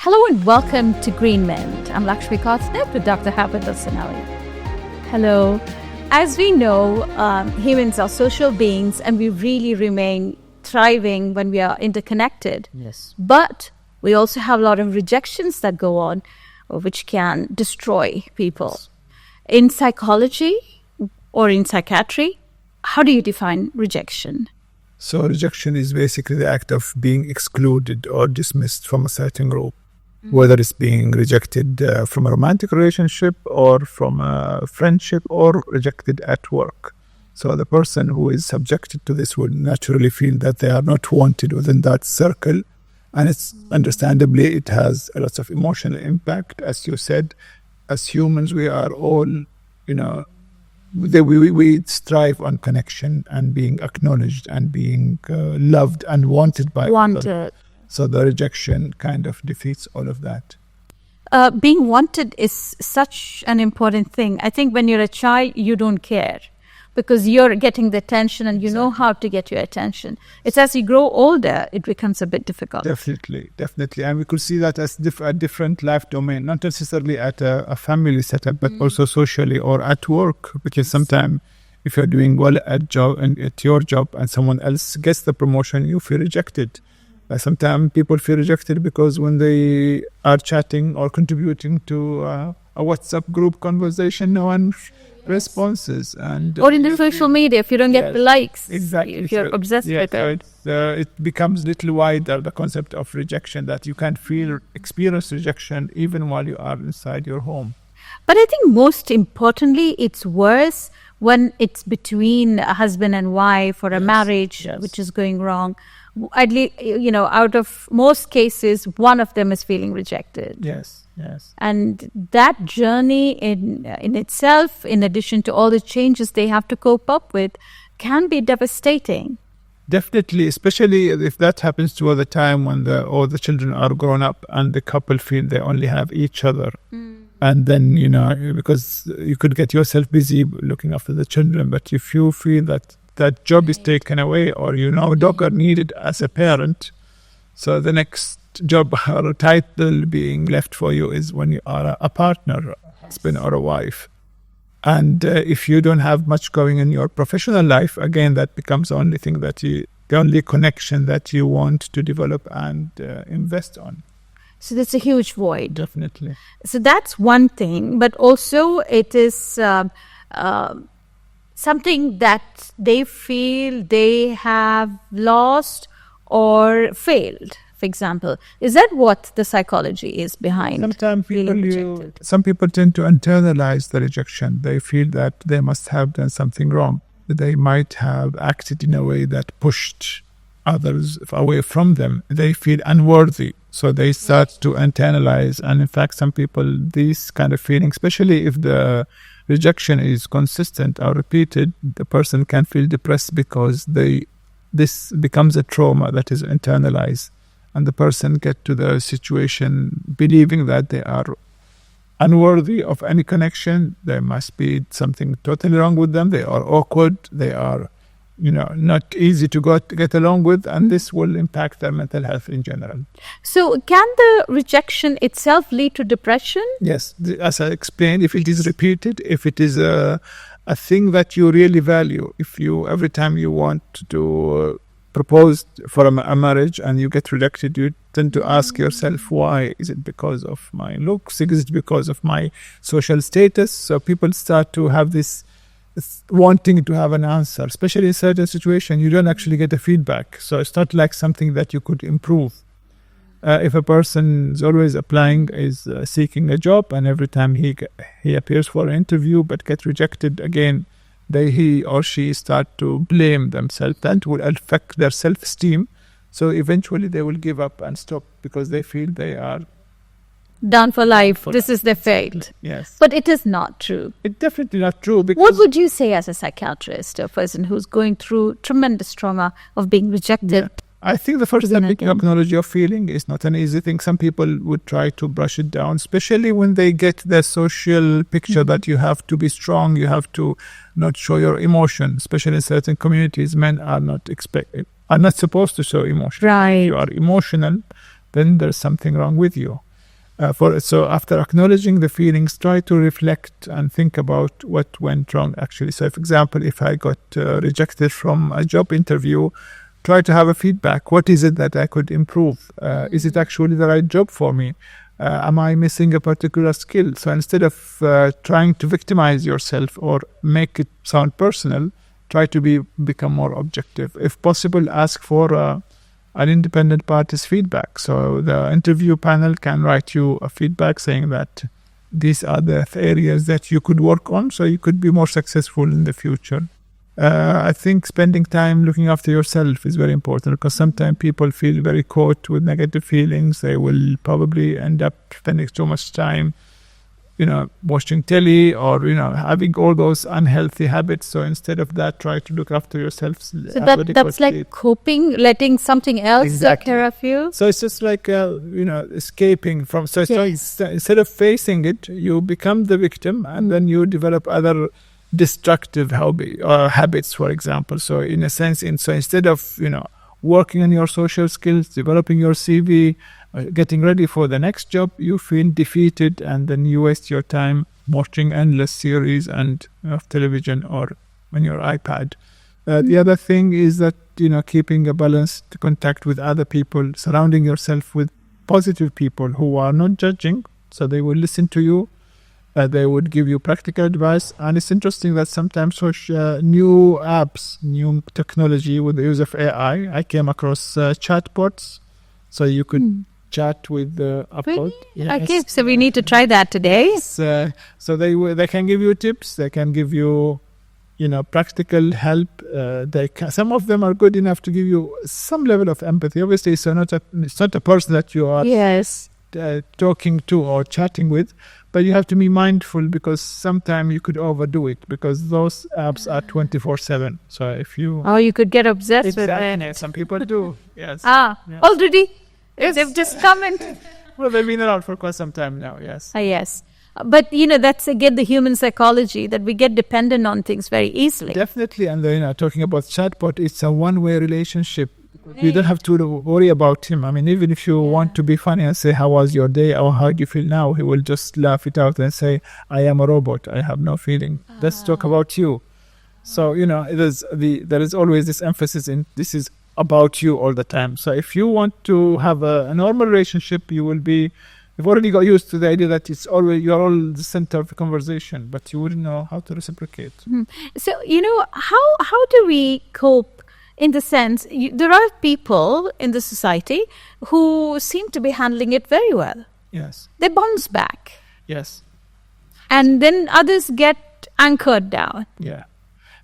Hello and welcome to GreenMent. I'm Lakshmi Kotsnip with Dr. Hamed Al Sinawi. Hello. As we know, humans are social beings and we really remain thriving when we are interconnected. Yes. But we also have a lot of rejections that go on, which can destroy people. Yes. In psychology or in psychiatry, how do you define rejection? So rejection is basically the act of being excluded or dismissed from a certain group, whether it's being rejected from a romantic relationship or from a friendship or rejected at work. So the person who is subjected to this would naturally feel that they are not wanted within that circle. And it's understandably, it has a lot of emotional impact. As you said, as humans, we are all, we strive on connection and being acknowledged and being loved and wanted by people. So the rejection kind of defeats all of that. Being wanted is such an important thing. I think when you're a child, you don't care because you're getting the attention and you know how to get your attention. It's as you grow older, it becomes a bit difficult. Definitely. And we could see that as a different life domain, not necessarily at a family setup, but also socially or at work. Because sometimes if you're doing well at your job and someone else gets the promotion, you feel rejected. Sometimes people feel rejected because when they are chatting or contributing to a WhatsApp group conversation, no one responses. Or in the social media, if you don't get the likes, exactly. If you're obsessed with it. It becomes a little wider, the concept of rejection, that you can experience rejection even while you are inside your home. But I think most importantly, it's worse when it's between a husband and wife or a marriage which is going wrong. At least, out of most cases, one of them is feeling rejected. Yes. And that journey in itself, in addition to all the changes they have to cope up with, can be devastating. Definitely, especially if that happens to the time when all the children are grown up and the couple feel they only have each other. And then, because you could get yourself busy looking after the children, but if you feel that job is taken away or no longer needed as a parent, so the next job or title being left for you is when you are a partner, a husband or a wife. And if you don't have much going in your professional life, again, that becomes the only thing the only connection that you want to develop and invest on. So there's a huge void. Definitely. So that's one thing, but also it is something that they feel they have lost or failed, for example. Is that what the psychology is behind? Sometimes feeling rejected? Some people tend to internalize the rejection. They feel that they must have done something wrong. They might have acted in a way that pushed others away from them. They feel unworthy. So they start to internalize. And in fact, some people, these kind of feelings, especially if the rejection is consistent or repeated, the person can feel depressed because this becomes a trauma that is internalized. And the person get to the situation believing that they are unworthy of any connection. There must be something totally wrong with them. They are awkward. They are, not easy to get along with. And this will impact their mental health in general. So can the rejection itself lead to depression? Yes. As I explained, if it is repeated, if it is a thing that you really value, if you, every time you want to propose for a marriage and you get rejected, you tend to ask yourself, why? Is it because of my looks? Is it because of my social status? So people start to have this wanting to have an answer, especially in certain situations, you don't actually get the feedback. So it's not like something that you could improve. If a person is always applying, is seeking a job, and every time he appears for an interview but gets rejected again, he or she start to blame themselves. That will affect their self-esteem. So eventually they will give up and stop because they feel they are done for life. This is their fate. Yes. But it is not true. It's definitely not true. Because what would you say as a psychiatrist, a person who's going through tremendous trauma of being rejected? Yeah. I think the first step in acknowledge your feeling is not an easy thing. Some people would try to brush it down, especially when they get the social picture that you have to be strong, you have to not show your emotion. Especially in certain communities, men are not supposed to show emotion. Right. If you are emotional, then there's something wrong with you. So after acknowledging the feelings, try to reflect and think about what went wrong actually. So, for example, if I got rejected from a job interview, try to have a feedback. What is it that I could improve? Is it actually the right job for me? Am I missing a particular skill? So instead of trying to victimize yourself or make it sound personal, try to become more objective. If possible, ask for an independent party's feedback. So the interview panel can write you a feedback saying that these are the areas that you could work on so you could be more successful in the future. I think spending time looking after yourself is very important, because sometimes people feel very caught with negative feelings. They will probably end up spending too much time watching telly or, having all those unhealthy habits. So instead of that, try to look after yourself. So that's like coping, letting something else take care of you. So it's just like, escaping from. So instead of facing it, you become the victim, and then you develop other destructive habits, for example. So in a sense, so instead of, working on your social skills, developing your CV, getting ready for the next job, you feel defeated, and then you waste your time watching endless series and of television or on your iPad. The other thing is that, keeping a balanced contact with other people, surrounding yourself with positive people who are not judging, so they will listen to you. They would give you practical advice. And it's interesting that sometimes new apps, new technology with the use of AI, I came across chatbots. So you could chat with the Really? Yes. Okay, so we need to try that today. So they can give you tips. They can give you, practical help. Some of them are good enough to give you some level of empathy. Obviously, it's not a person that you are talking to or chatting with. But you have to be mindful, because sometimes you could overdo it, because those apps are 24/7. So if you... Oh, you could get obsessed with it. Some people do, yes. Yes. Already? Yes. They've just come in. Well, they've been around for quite some time now, yes. Yes. But, that's again the human psychology, that we get dependent on things very easily. Definitely. And talking about chatbot, it's a one-way relationship. You don't have to worry about him. I mean, even if you want to be funny and say, how was your day or how do you feel now? He will just laugh it out and say, I am a robot. I have no feeling. Let's talk about you. So, there is always this emphasis in this is about you all the time. So if you want to have a normal relationship, you've already got used to the idea that you're all the center of the conversation, but you wouldn't know how to reciprocate. Mm-hmm. So, how do we cope? In the sense, there are people in the society who seem to be handling it very well. Yes. They bounce back. Yes. And then others get anchored down. Yeah.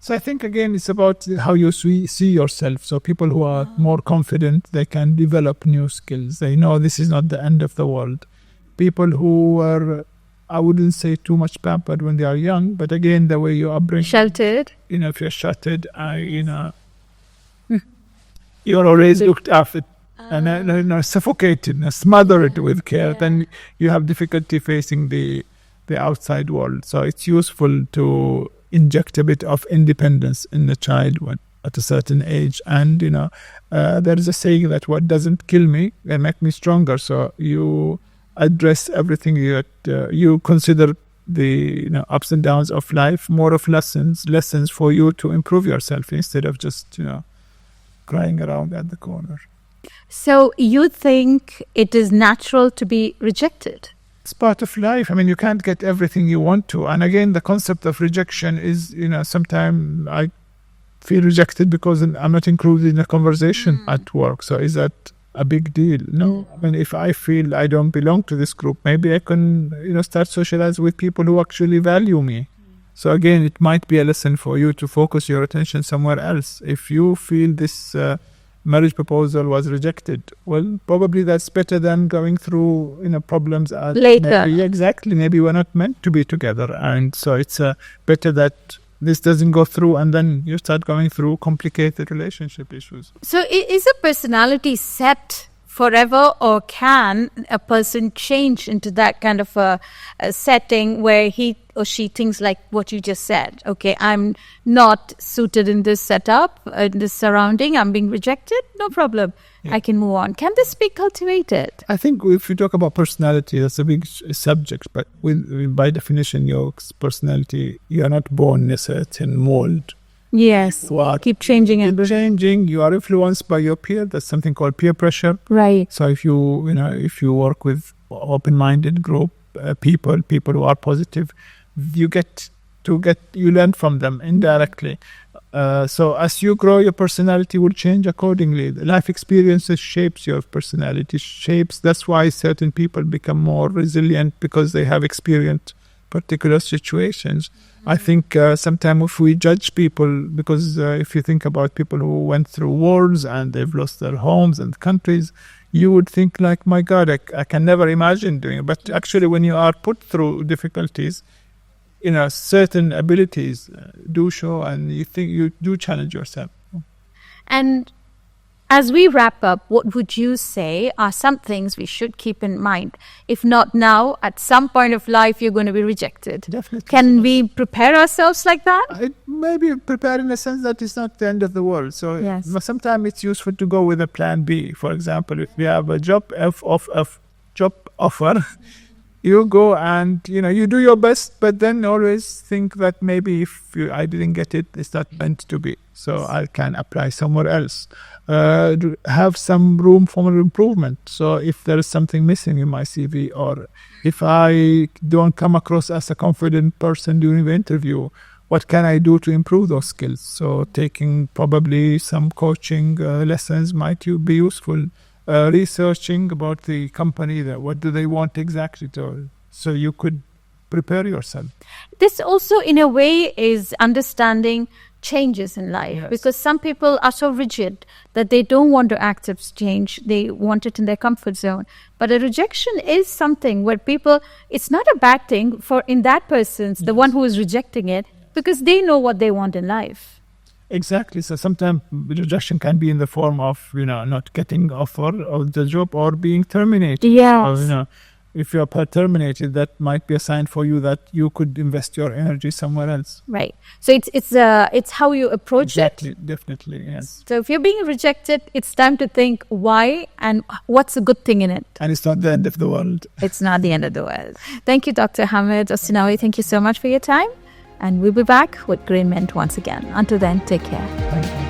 So I think, again, it's about how you see yourself. So people who are more confident, they can develop new skills. They know this is not the end of the world. People who are, I wouldn't say too much pampered when they are young, but again, the way you upbring. Sheltered. If you're sheltered, you're always looked after and suffocated, smothered with care. Then you have difficulty facing the outside world. So it's useful to inject a bit of independence in the child at a certain age. And there is a saying that what doesn't kill me can make me stronger. So you address everything you consider the ups and downs of life more of lessons for you to improve yourself, instead of just crying around at the corner. So you think it is natural to be rejected? It's part of life. I mean, you can't get everything you want to. And again, the concept of rejection is, sometimes I feel rejected because I'm not included in a conversation at work. So is that a big deal? No. I mean, if I feel I don't belong to this group, maybe I can, start socializing with people who actually value me. So again, it might be a lesson for you to focus your attention somewhere else. If you feel this marriage proposal was rejected, well, probably that's better than going through problems later. Exactly. Maybe we're not meant to be together, and so it's better that this doesn't go through, and then you start going through complicated relationship issues. So is a personality set forever, or can a person change into that kind of a setting where he or she thinks like what you just said? Okay, I'm not suited in this setup, in this surrounding, I'm being rejected, no problem. I can move on. Can this be cultivated? I think if you talk about personality, that's a big subject, but by definition, your personality, you are not born in a certain mold. Yes. Keep changing and changing. You are influenced by your peer. That's something called peer pressure. Right. So if you work with open-minded group people who are positive, you learn from them indirectly. So as you grow, your personality will change accordingly. The life experiences shapes your personality. That's why certain people become more resilient, because they have experienced particular situations. I think sometimes if we judge people, because if you think about people who went through wars and they've lost their homes and countries, you would think like, my God, I can never imagine doing it. But actually, when you are put through difficulties, certain abilities do show, and you think you do challenge yourself. And as we wrap up, what would you say are some things we should keep in mind? If not now, at some point of life, you're going to be rejected. Definitely. Can we prepare ourselves like that? Maybe prepare in a sense that it's not the end of the world. So yes. Sometimes it's useful to go with a plan B. For example, if we have a job offer, you go and you do your best, but then always think that maybe if I didn't get it, it's not meant to be. So I can apply somewhere else. Have some room for improvement. So if there is something missing in my CV, or if I don't come across as a confident person during the interview, what can I do to improve those skills? So taking probably some coaching lessons might be useful. Researching about the company, what do they want exactly, so you could prepare yourself. This also, in a way, is understanding changes in life. Yes. Because some people are so rigid that they don't want to accept change. They want it in their comfort zone. But a rejection is something where it's not a bad thing in that person's, the one who is rejecting it, because they know what they want in life. Exactly. So sometimes rejection can be in the form of, not getting offer of the job or being terminated. Yes. Or, if you are terminated, that might be a sign for you that you could invest your energy somewhere else. Right. So it's how you approach it. Definitely, yes. So if you're being rejected, it's time to think why and what's a good thing in it. And it's not the end of the world. It's not the end of the world. Thank you, Dr. Hamed Al Sinawi. Thank you so much for your time. And we'll be back with GreenMent once again. Until then, take care. Thank you.